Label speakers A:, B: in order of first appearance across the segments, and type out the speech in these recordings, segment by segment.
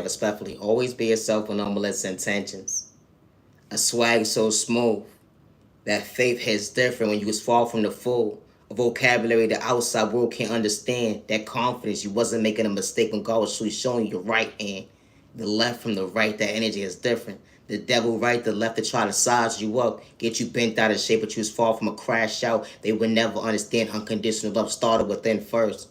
A: respectfully. Always be yourself with no malicious intentions. A swag so smooth. That faith hits different when you was far from the full. A vocabulary the outside world can't understand. That confidence, you wasn't making a mistake when God was truly showing you your right hand. The left from the right, that energy is different. The devil right, the left to try to size you up, get you bent out of shape, but you was far from a crash out. They would never understand unconditional love started within first.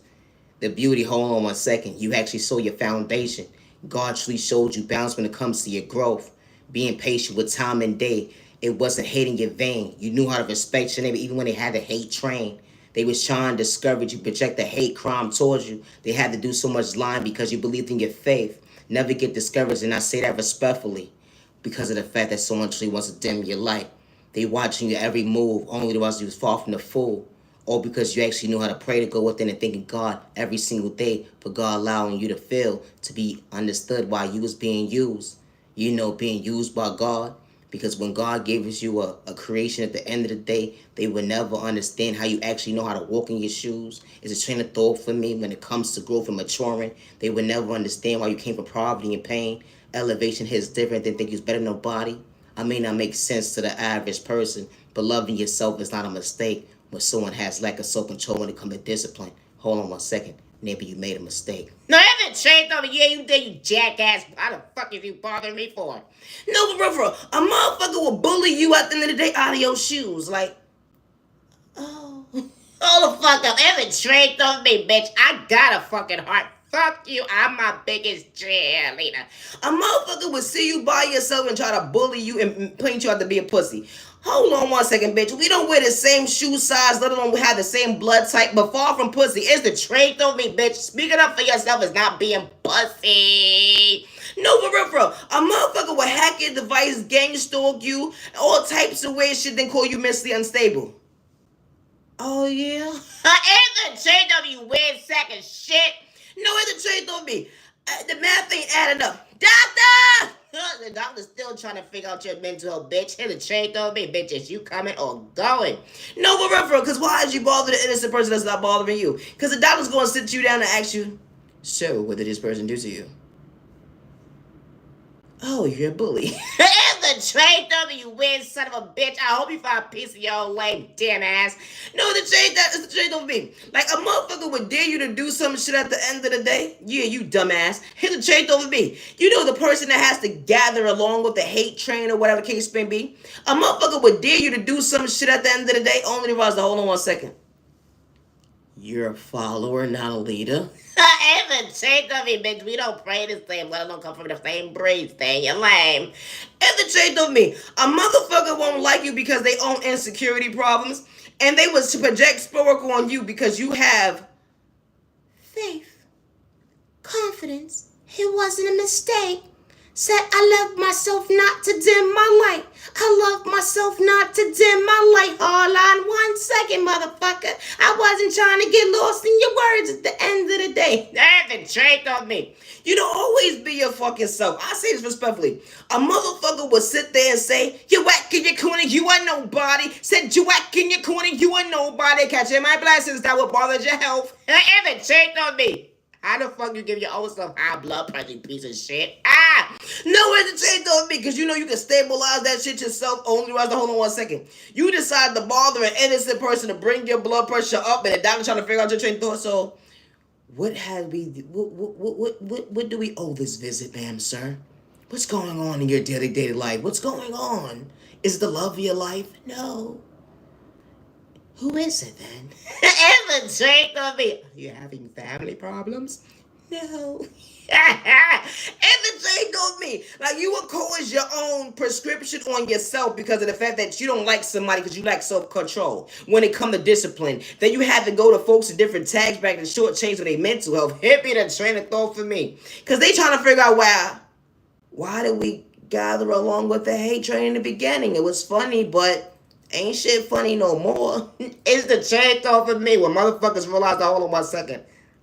A: The beauty, hold on 1 second. You actually saw your foundation. God truly showed you balance when it comes to your growth. Being patient with time and day. It wasn't hating your vein. You knew how to respect your neighbor even when they had the hate train. They was trying to discourage you, project the hate crime towards you. They had to do so much lying because you believed in your faith. Never get discouraged, and I say that respectfully because of the fact that someone truly wants to dim your light. They watching your every move only because you was far from the fool, or because you actually knew how to pray to go within and thanking God every single day for God allowing you to feel to be understood while you was being used. You know, being used by God. Because when God gives you a creation at the end of the day, they will never understand how you actually know how to walk in your shoes. It's a train of thought for me when it comes to growth and maturing. They will never understand why you came from poverty and pain. Elevation hits different than think you're better than nobody. I may not make sense to the average person, but loving yourself is not a mistake when someone has lack of self-control when it comes to discipline. Hold on 1 second. Maybe you made a mistake. No, I haven't changed over. Yeah, you did, you jackass. How the fuck is you bothering me for? No, but bro, a motherfucker will bully you at the end of the day out of your shoes. Like, oh. Hold the fuck up. Evan traded on me, bitch. I got a fucking heart. Fuck you. I'm my biggest cheerleader. A motherfucker would see you by yourself and try to bully you and paint you out to be a pussy. Hold on 1 second, bitch. We don't wear the same shoe size, let alone we have the same blood type, but far from pussy. It's the trait on me, bitch. Speaking up for yourself is not being pussy. No, for real, bro. A motherfucker will hack your device, gang stalk you, all types of weird shit, then call you mentally unstable. Oh, yeah? It's the trait on you weird sack of shit. No, it's the trait on me. The math ain't adding up. Doctor! The doctor's still trying to figure out your mental health, bitch. Hit the chain on me, bitch. Is you coming or going? No, for real, because why is you bother the innocent person that's not bothering you? Because the doctor's going to sit you down and ask you, so what did this person do to you? Oh, you're a bully. It's the trade W, you weird son of a bitch. I hope you find a piece of your own lame damn ass. No, the trade that is the trade of me. Like a motherfucker would dare you to do some shit at the end of the day. Yeah, you dumbass. Here's the trade over me. You know the person that has to gather along with the hate train or whatever the case may be. A motherfucker would dare you to do some shit at the end of the day only to realize, hold on 1 second. You're a follower, not a leader. Evan, take of me, bitch. We don't pray the same. Let alone come from the same breed. Stay your lame. Evan, take of me. A motherfucker won't like you because they own insecurity problems, and they was to project Spork on you because you have faith, confidence. It wasn't a mistake. Said I love myself not to dim my light. I love myself not to dim my light. Hold on 1 second, motherfucker. I wasn't trying to get lost in your words at the end of the day. That trait on me. You don't always be your fucking self. I say this respectfully. A motherfucker will sit there and say, you whack in your corner, you are nobody. Said you whack in your corner, you are nobody. Catching my blessings that will bother your health. Evan, trait on me. How the fuck you give your own self high blood pressure, you piece of shit? No hesitation on me, because you know you can stabilize that shit yourself only right. Hold on 1 second. You decide to bother an innocent person to bring your blood pressure up, and the doctor trying to figure out your train of thought. So, what do we owe this visit, ma'am, sir? What's going on in your daily life? What's going on? Is it the love of your life? No. Who is it then? Evan, take on me. Are you having family problems? No. Evan, take on me. Like you will cause your own prescription on yourself because of the fact that you don't like somebody because you lack self-control. When it comes to discipline, then you have to go to folks in different tags back and shortchange with their mental health. Hippie the train of thought for me. Because they trying to figure out why did we gather along with the hate train in the beginning? It was funny, but ain't shit funny no more. It's the change off of me when motherfuckers realize, hold on 1 second.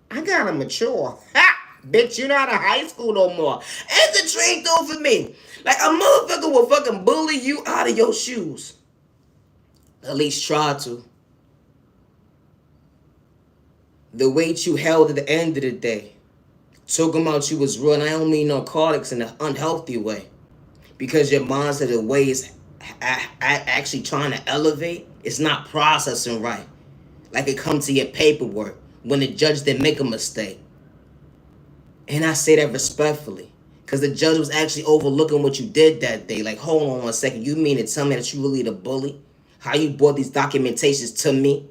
A: I gotta mature. Ha! Bitch, you're not in high school no more. It's the train off of me. Like a motherfucker will fucking bully you out of your shoes. At least try to. The weight you held at the end of the day Talking about you was real, and I don't mean narcotics in an unhealthy way. Because your mindset, the way is actually trying to elevate, it's not processing right. Like it comes to your paperwork when the judge didn't make a mistake. And I say that respectfully. Because the judge was actually overlooking what you did that day. Like, hold on 1 second. You mean to tell me that you really the bully? How you brought these documentations to me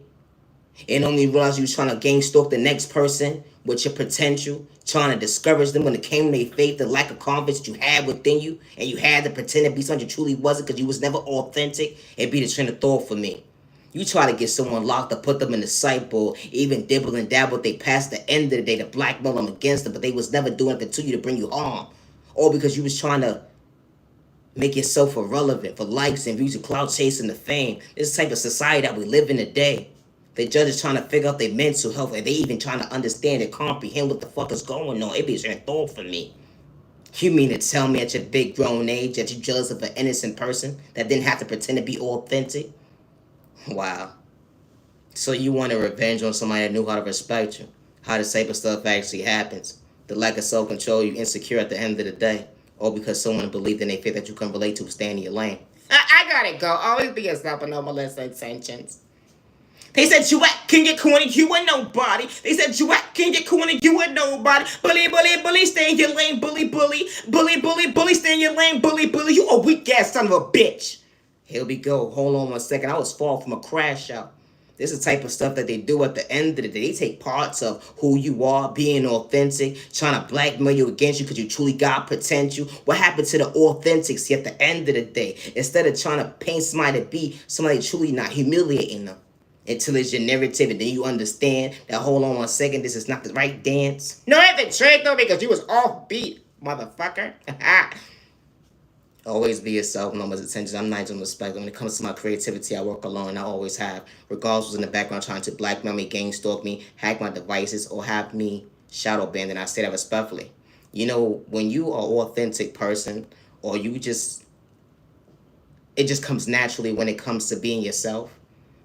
A: and only realized you was trying to gang stalk the next person with your potential, trying to discourage them when it came to their faith, the lack of confidence you had within you, and you had to pretend to be something you truly wasn't because you was never authentic. It'd be the train of thought for me. You try to get someone locked up, put them in the psych or even dibble and dabble they past the end of the day to blackmail them against them, but they was never doing anything to you to bring you harm. All because you was trying to make yourself irrelevant for likes and views and clout chasing the fame. This type of society that we live in today. The judge is trying to figure out their mental health and they even trying to understand and comprehend what the fuck is going on. It be a thought for me. You mean to tell me at your big grown age that you're jealous of an innocent person that didn't have to pretend to be authentic? Wow. So you want a revenge on somebody that knew how to respect you. How this type of stuff actually happens. The lack of self-control, you insecure at the end of the day. Or because someone believed in their faith that you can relate to, stay in your lane. I gotta go. Always be yourself and no malicious intentions. They said you can get corny, you ain't nobody. They said you can get corny, you ain't nobody. Bully, bully, bully, stay in your lane. Bully, bully, bully, bully, bully, stay in your lane. Bully, bully, you a weak ass son of a bitch. Here we go. Hold on 1 second. I was far from a crash out. This is the type of stuff that they do at the end of the day. They take parts of who you are, being authentic, trying to blackmail you against you because you truly got potential. What happened to the authenticity at the end of the day? Instead of trying to paint somebody to be somebody truly not humiliating them. Until it's your narrative and then you understand that, hold on 1 second, this is not the right dance. No, I haven't tricked though because you was offbeat, motherfucker. Always be yourself, no one's attention. I'm not in respect. When it comes to my creativity, I work alone. I always have. Regardless who's in the background trying to blackmail me, gang stalk me, hack my devices, or have me shadow banned, and I say that respectfully. You know, when you are an authentic person, or you just, it just comes naturally when it comes to being yourself.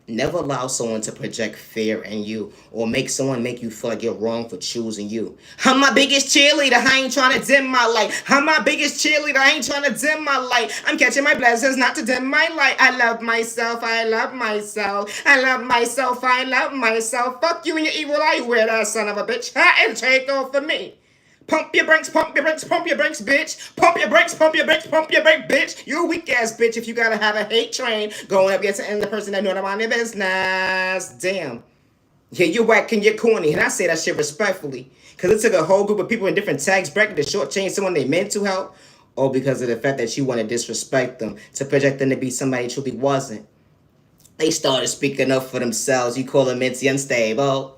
A: Never allow someone to project fear in you or make someone make you feel like you're wrong for choosing you. I'm my biggest cheerleader. I ain't trying to dim my light. I'm my biggest cheerleader. I ain't trying to dim my light. I'm catching my blessings not to dim my light. I love myself. I love myself. I love myself. I love myself. Fuck you and your evil eye, you weird ass son of a bitch. And take off for me. Pump your brakes, pump your brakes, pump your brakes, bitch. Pump your brakes, pump your brakes, pump your brakes, bitch. You a weak ass bitch if you gotta have a hate train going up against the person that know to mind their business. Damn. Yeah, you whack and you're corny. And I say that shit respectfully. Because it took a whole group of people in different tax brackets to shortchange someone they mental health. Or because of the fact that you want to disrespect them, to project them to be somebody truly wasn't. They started speaking up for themselves. You call them mentally unstable.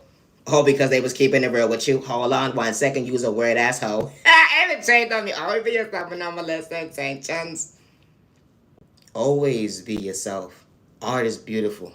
A: Oh, because they was keeping it real with you. Hold on 1 second, you was a weird asshole. And it changed on me. Always be yourself and no molest intentions. Always be yourself. Art is beautiful.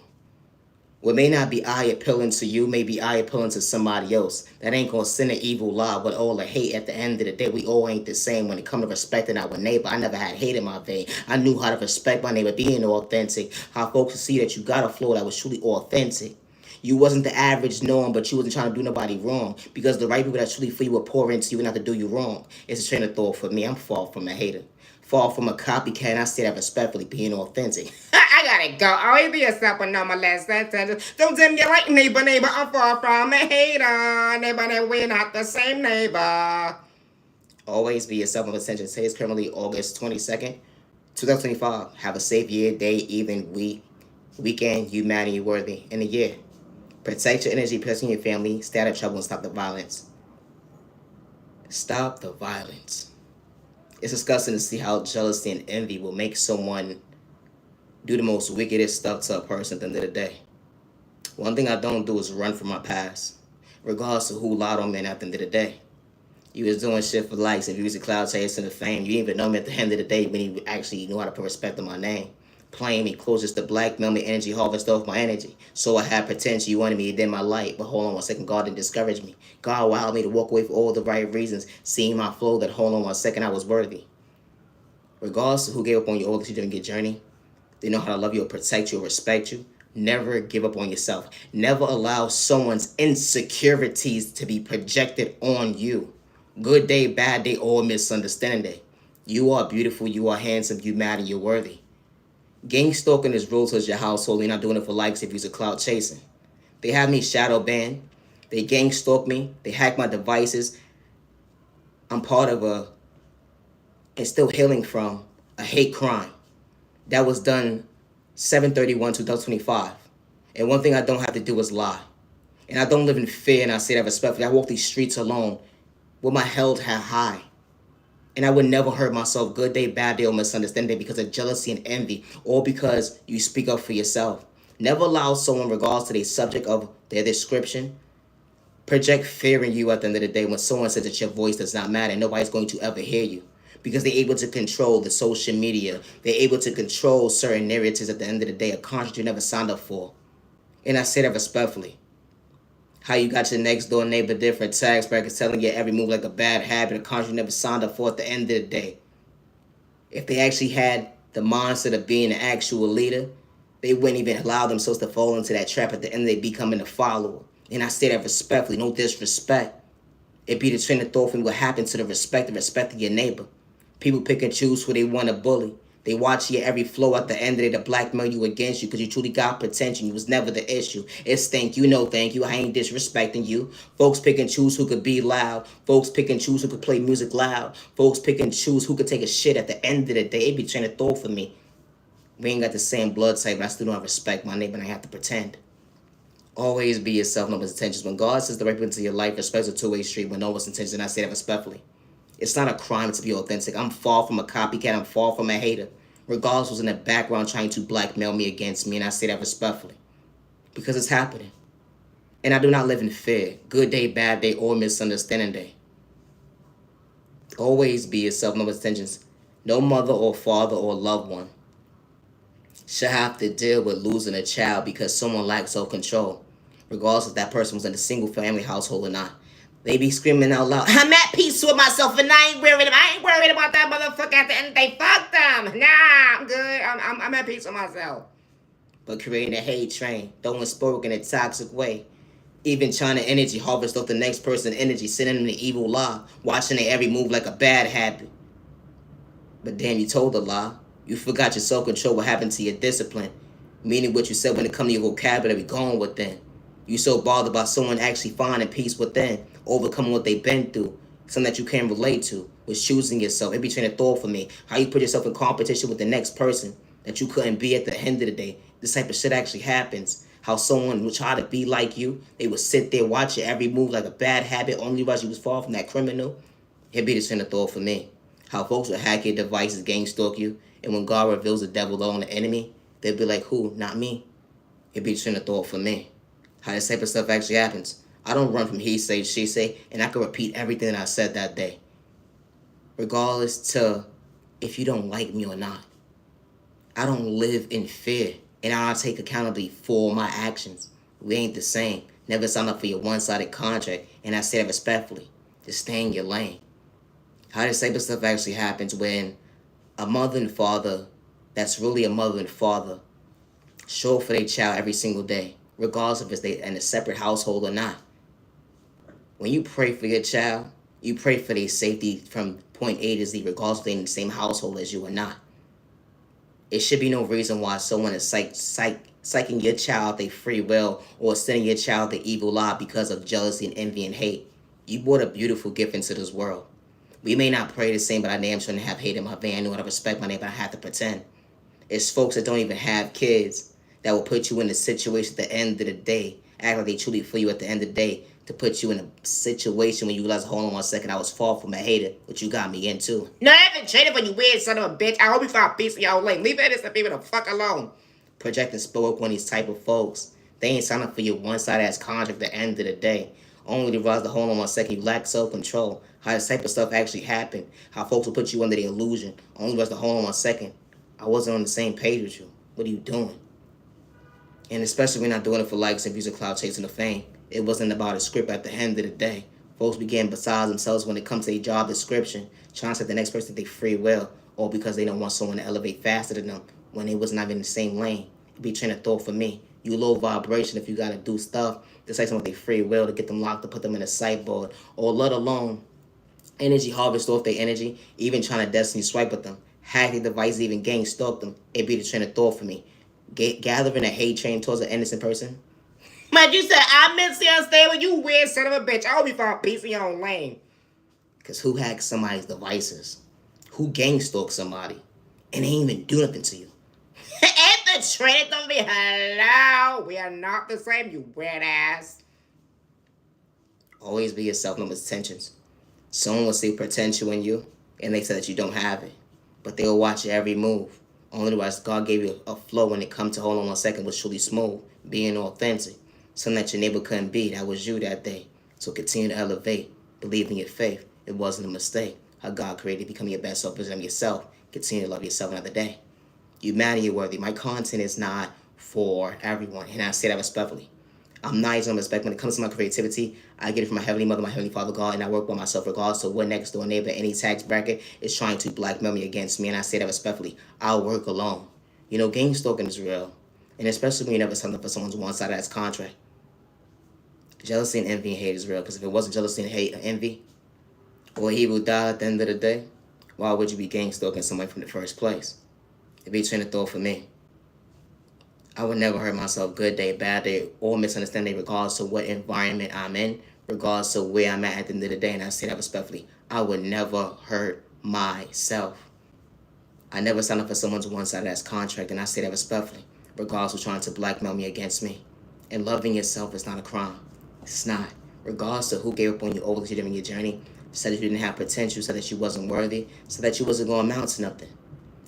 A: What may not be eye appealing to you may be eye appealing to somebody else. That ain't gonna send an evil lie with all the hate. At the end of the day, we all ain't the same when it comes to respecting our neighbor. I never had hate in my vein. I knew how to respect my neighbor, being authentic. How folks see that you got a flow that was truly authentic. You wasn't the average norm, but you wasn't trying to do nobody wrong. Because the right people that truly feel you will pour into you and not to do you wrong. It's a train of thought for me. I'm far from a hater. Far from a copycat, and I say that respectfully, being authentic. I gotta go. Always be yourself and no molest intentions. Don't dim your light, neighbor. I'm far from a hater. Neighbor, we're not the same neighbor. Always be yourself and attention. Today is currently August 22nd, 2025. Have a safe year, day, even week, weekend. You matter, you worthy. In a year. Protect your energy, protect your family, stay out of trouble, and stop the violence. Stop the violence. It's disgusting to see how jealousy and envy will make someone do the most wickedest stuff to a person at the end of the day. One thing I don't do is run from my past, regardless of who lied on me at the end of the day. You was doing shit for likes and views and cloud chasing the fame. You didn't even know me at the end of the day when you actually knew how to put respect on my name. Playing me close just to blackmail me, energy, harvest off my energy. So I had potential, you wanted me to dim my light. But hold on 1 second, God didn't discourage me. God allowed me to walk away for all the right reasons, seeing my flow that hold on 1 second, I was worthy. Regardless of who gave up on you all that you didn't get journey, they know how to love you or protect you or respect you. Never give up on yourself. Never allow someone's insecurities to be projected on you. Good day, bad day, or misunderstanding day. You are beautiful, you are handsome, you matter, you're worthy. Gang stalking is real towards your household. You're not doing it for likes if you're clout chasing. They have me shadow banned. They gang stalk me. They hack my devices. I'm part of and still healing from a hate crime that was done 7/31/2025. And one thing I don't have to do is lie. And I don't live in fear, and I say that respectfully. I walk these streets alone with my head high. And I would never hurt myself, good day, bad day, or misunderstanding day, because of jealousy and envy, or because you speak up for yourself. Never allow someone, regardless to the subject of their description, project fear in you at the end of the day when someone says that your voice does not matter. Nobody's going to ever hear you because they're able to control the social media. They're able to control certain narratives at the end of the day, a contract you never signed up for. And I say that respectfully. How you got your next door neighbor different tax brackets telling you every move like a bad habit, a contract you never signed up for at the end of the day. If they actually had the mindset of being an actual leader, they wouldn't even allow themselves to fall into that trap at the end of the day, becoming a follower. And I say that respectfully, no disrespect. It be the train of thought for me what happened to the respect of your neighbor. People pick and choose who they want to bully. They watch your every flow at the end of the day to blackmail you against you because you truly got potential. You was never the issue. It's thank you, no thank you. I ain't disrespecting you. Folks pick and choose who could be loud. Folks pick and choose who could play music loud. Folks pick and choose who could take a shit at the end of the day. It be train of thought for me. We ain't got the same blood type, but I still don't respect my neighbor and I have to pretend. Always be yourself, no one's intentions. When God says the right people into your life, respect's a two-way street with no one's intentions, and I say that respectfully. It's not a crime to be authentic. I'm far from a copycat. I'm far from a hater. Regardless who's in the background trying to blackmail me against me, and I say that respectfully. Because it's happening. And I do not live in fear. Good day, bad day, or misunderstanding day. Always be yourself, no one's intentions. No mother or father or loved one should have to deal with losing a child because someone lacks self-control, regardless if that person was in a single family household or not. They be screaming out loud, I'm at peace with myself and I ain't worried about that motherfucker at the end. They fuck them. Nah, I'm good. I'm at peace with myself. But creating a hate train, throwing smoke in a toxic way. Even trying to energy harvest off the next person's energy, sending them the evil lie, watching their every move like a bad habit. But damn, you told a lie. You forgot your self-control, what happened to your discipline. Meaning what you said when it comes to your vocabulary, going within. You so bothered about someone actually finding peace within, overcoming what they've been through, something that you can relate to, was choosing yourself. It be trying to thought for me. How you put yourself in competition with the next person that you couldn't be at the end of the day. This type of shit actually happens. How someone would try to be like you, they would sit there, watch your every move like a bad habit, only because you was far from that criminal. It be the train of thought for me. How folks would hack your devices, gang stalk you, and when God reveals the devil on the enemy, they'll be like, who? Not me. It be train of thought for me. How this type of stuff actually happens. I don't run from he say, she say, and I can repeat everything that I said that day. Regardless to if you don't like me or not. I don't live in fear, and I don't take accountability for my actions. We ain't the same. Never sign up for your one-sided contract, and I say that respectfully. Just stay in your lane. How this type of stuff actually happens when a mother and father that's really a mother and father show up for their child every single day, regardless if it's they in a separate household or not. When you pray for your child, you pray for their safety from point A to Z, regardless if they're in the same household as you or not. It should be no reason why someone is psyching your child their free will or sending your child the evil lie because of jealousy and envy and hate. You brought a beautiful gift into this world. We may not pray the same, but I damn sure have hate in my vein. I know how to respect my name, but I have to pretend. It's folks that don't even have kids that will put you in a situation at the end of the day, act like they truly feel you at the end of the day, to put you in a situation when you realize, hold on 1 second, I was far from a hater, which you got me into. No, I haven't traded for you weird son of a bitch. I hope you find peace in your lane. Leave innocent people the fuck alone. Projecting spoke on these type of folks. They ain't signing up for your one-sided ass contract at the end of the day. Only to realize the hold on 1 second, you lack self-control. How this type of stuff actually happened. How folks will put you under the illusion. Only realize the hold on 1 second. I wasn't on the same page with you. What are you doing? And especially when you're not doing it for likes and views or cloud chasing the fame. It wasn't about a script at the end of the day. Folks began beside themselves when it comes to a job description, trying to set the next person they free will, or because they don't want someone to elevate faster than them when they was not in the same lane. It be train of thought for me. You low vibration if you gotta do stuff to say someone with their free will to get them locked to put them in a sideboard, or let alone Energy harvest off their energy, even trying to destiny swipe at them. Hack the device, even gang stalk them. It be the train of thought for me. Gathering a hate train towards an innocent person. But you said I'm mentally unstable, you weird son of a bitch. I hope you found peace in your own lane. Because who hacks somebody's devices? Who gang stalks somebody? And they ain't even do nothing to you. At the train of me, hello. We are not the same, you weird ass. Always be yourself, no intentions. Someone will see potential in you, and they say that you don't have it. But they will watch your every move. Only otherwise, God gave you a flow when it comes to hold on 1 second was truly smooth, being authentic. Something that your neighbor couldn't be, that was you that day. So continue to elevate. Believe in your faith. It wasn't a mistake. How God created, become your best self, present yourself. Continue to love yourself another day. You matter, you're worthy. My content is not for everyone, and I say that respectfully. I'm nice on respect. When it comes to my creativity, I get it from my Heavenly Mother, my Heavenly Father God, and I work by myself regardless of what next door neighbor, any tax bracket is trying to blackmail me against me, and I say that respectfully. I'll work alone. You know, gang stalking is real, and especially when you never sign up for someone's one-sided ass contract. Jealousy and envy and hate is real, because if it wasn't jealousy and hate and envy, or he will die at the end of the day, why would you be gang stalking somebody from the first place? It'd be a train of thought for me. I would never hurt myself, good day, bad day, or misunderstanding regardless of what environment I'm in, regardless of where I'm at the end of the day, and I say that respectfully. I would never hurt myself. I never signed up for someone's one-sided ass contract, and I say that respectfully, regardless of trying to blackmail me against me. And loving yourself is not a crime. It's not. Regardless of who gave up on you over during your journey, said that you didn't have potential, said that you wasn't worthy, said that you wasn't going to amount to nothing.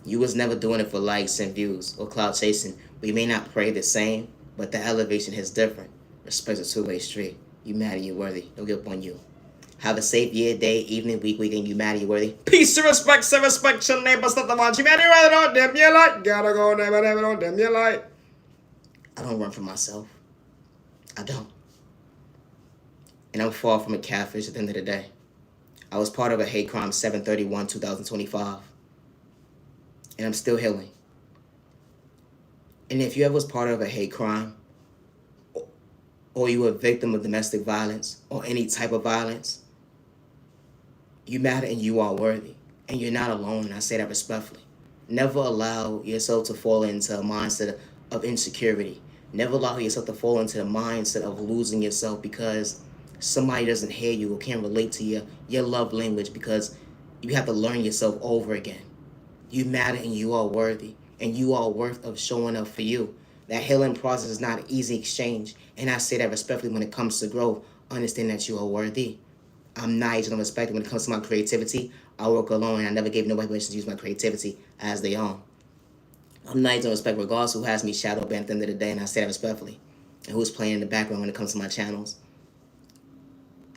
A: You was never doing it for likes and views or cloud chasing. We may not pray the same, but the elevation is different. Respect a two-way street. You matter, you worthy. Don't give up on you. Have a safe year, day, evening, week, weekend. You matter, you worthy. Peace and respect, your neighbor, stuff the one. You matter, rather don't dim your light. Gotta go, never don't dim your light. I don't run from myself. I don't. And I'm far from a catfish at the end of the day. I was part of a hate crime 7/31/2025. And I'm still healing. And if you ever was part of a hate crime, or you were a victim of domestic violence, or any type of violence, you matter and you are worthy. And you're not alone, and I say that respectfully. Never allow yourself to fall into a mindset of insecurity. Never allow yourself to fall into the mindset of losing yourself because somebody doesn't hear you or can't relate to your love language, because you have to learn yourself over again. You matter and you are worthy, and you are worth of showing up for you. That healing process is not an easy exchange, and I say that respectfully when it comes to growth. Understand that you are worthy. I'm nice and I'm respected when it comes to my creativity. I work alone, and I never gave nobody permission to use my creativity as they own. I'm nice and respect regardless who has me shadow banned at the end of the day, and I say that respectfully. And who's playing in the background when it comes to my channels.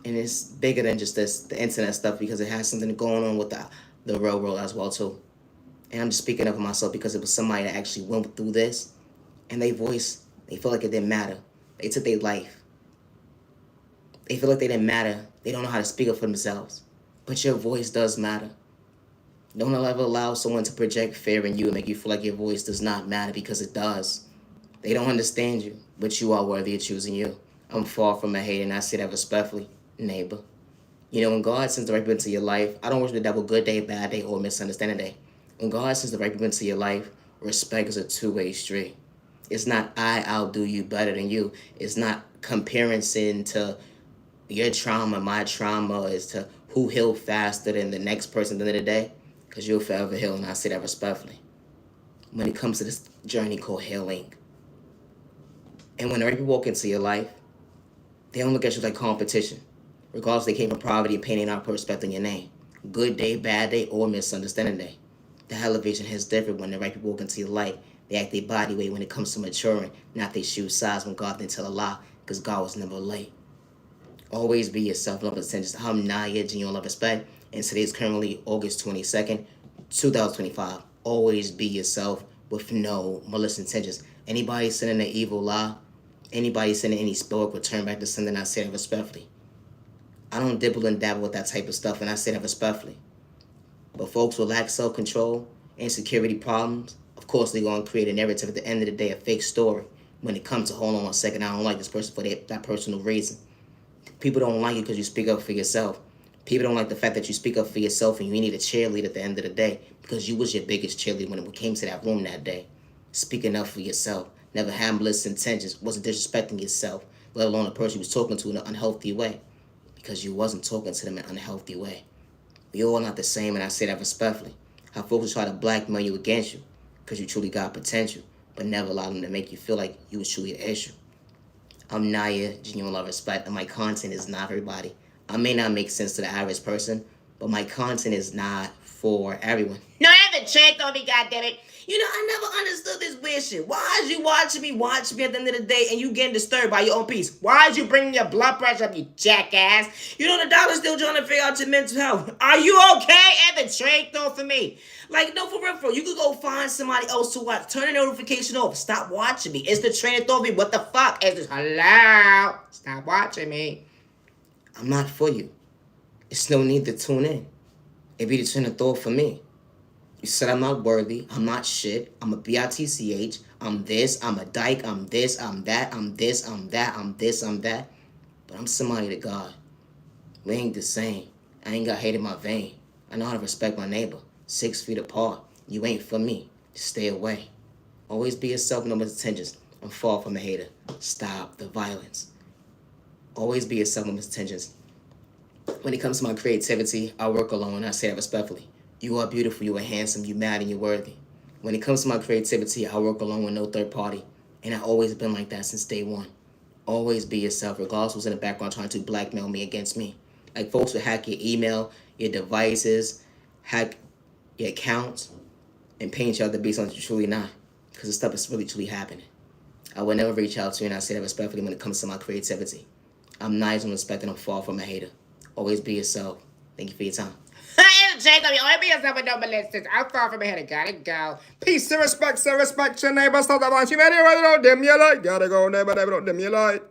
A: And it's bigger than just the internet stuff, because it has something going on with the real world as well too. And I'm just speaking up for myself because it was somebody that actually went through this, and they feel like it didn't matter. They took their life. They feel like they didn't matter. They don't know how to speak up for themselves. But your voice does matter. Don't ever allow someone to project fear in you and make you feel like your voice does not matter, because it does. They don't understand you, but you are worthy of choosing you. I'm far from a hater, and I say that respectfully, neighbor. You know, when God sends the right people into your life, I don't worship the devil good day, bad day, or misunderstanding day. When God sends the right people into your life, respect is a two-way street. It's not I'll do you better than you. It's not comparison to your trauma, my trauma, as to who healed faster than the next person at the end of the day, because you'll forever heal, and I say that respectfully. When it comes to this journey called healing. And when the right people walk into your life, they don't look at you like competition. Regardless, they came from poverty and pain, and not put respect on your name. Good day, bad day, or misunderstanding day. The elevation is different when the right people walk into your life. They act their body weight when it comes to maturing, not their shoe size when God didn't tell a lie, because God was never late. Always be yourself, love, attention. I'm Naya, genuine love, respect. And today is currently August 22nd, 2025. Always be yourself with no malicious intentions. Anybody sending an evil lie, anybody sending any spell, return back to something, I say that respectfully. I don't dibble and dabble with that type of stuff, and I say that respectfully. But folks will lack self-control, insecurity problems. Of course, they're going to create a narrative at the end of the day, a fake story. When it comes to, hold on 1 second, I don't like this person for that personal reason. People don't like you because you speak up for yourself. People don't like the fact that you speak up for yourself and you need a cheerleader at the end of the day because you was your biggest cheerleader when it came to that room that day. Speaking up for yourself, never had malicious intentions, wasn't disrespecting yourself, let alone the person you was talking to in an unhealthy way because you wasn't talking to them in an unhealthy way. We all not the same, and I say that respectfully. How folks try to blackmail you against you because you truly got potential, but never allow them to make you feel like you was truly an issue. I'm Naya, genuine love, respect, and my content is not for everybody. I may not make sense to the average person, but my content is not for everyone. No, I haven't checked on me, goddammit. You know, I never understood this weird shit. Why is you watching me at the end of the day and you getting disturbed by your own peace? Why is you bringing your blood pressure up, you jackass? You know the doctor's still trying to figure out your mental health. Are you okay? Evan, check though for me. Like, no, for real, you could go find somebody else to watch. Turn the notification off. Stop watching me. It's the train of thought of me. What the fuck? It's just, hello? Stop watching me. I'm not for you. It's no need to tune in. It be the train of thought for me. You said I'm not worthy. I'm not shit. I'm a bitch. I'm this. I'm a dyke. I'm this. I'm that. I'm this. I'm that. I'm this. I'm that. But I'm somebody to God. We ain't the same. I ain't got hate in my vein. I know how to respect my neighbor. 6 feet apart. You ain't for me. Just stay away. Always be yourself, no misintentions. I'm far from a hater. Stop the violence. Always be yourself, no misintentions. When it comes to my creativity, I work alone. I say that respectfully. You are beautiful, you are handsome, you mad, and you're worthy. When it comes to my creativity, I work alone with no third party. And I've always been like that since day one. Always be yourself, regardless who's in the background trying to blackmail me against me. Like folks will hack your email, your devices, hack your accounts, and paint you out to be something you're truly not. Because the stuff is really truly happening. I would never reach out to you, and I say that respectfully when it comes to my creativity. I'm nice and respected, I'm far from a hater. Always be yourself. Thank you for your time. Jacob, you always be yourself with no molesters. I'm far from a hater. Gotta go.
B: Peace and respect your neighbor. Stop that much. You better don't dim your light. Gotta go, neighbor, don't dim your light.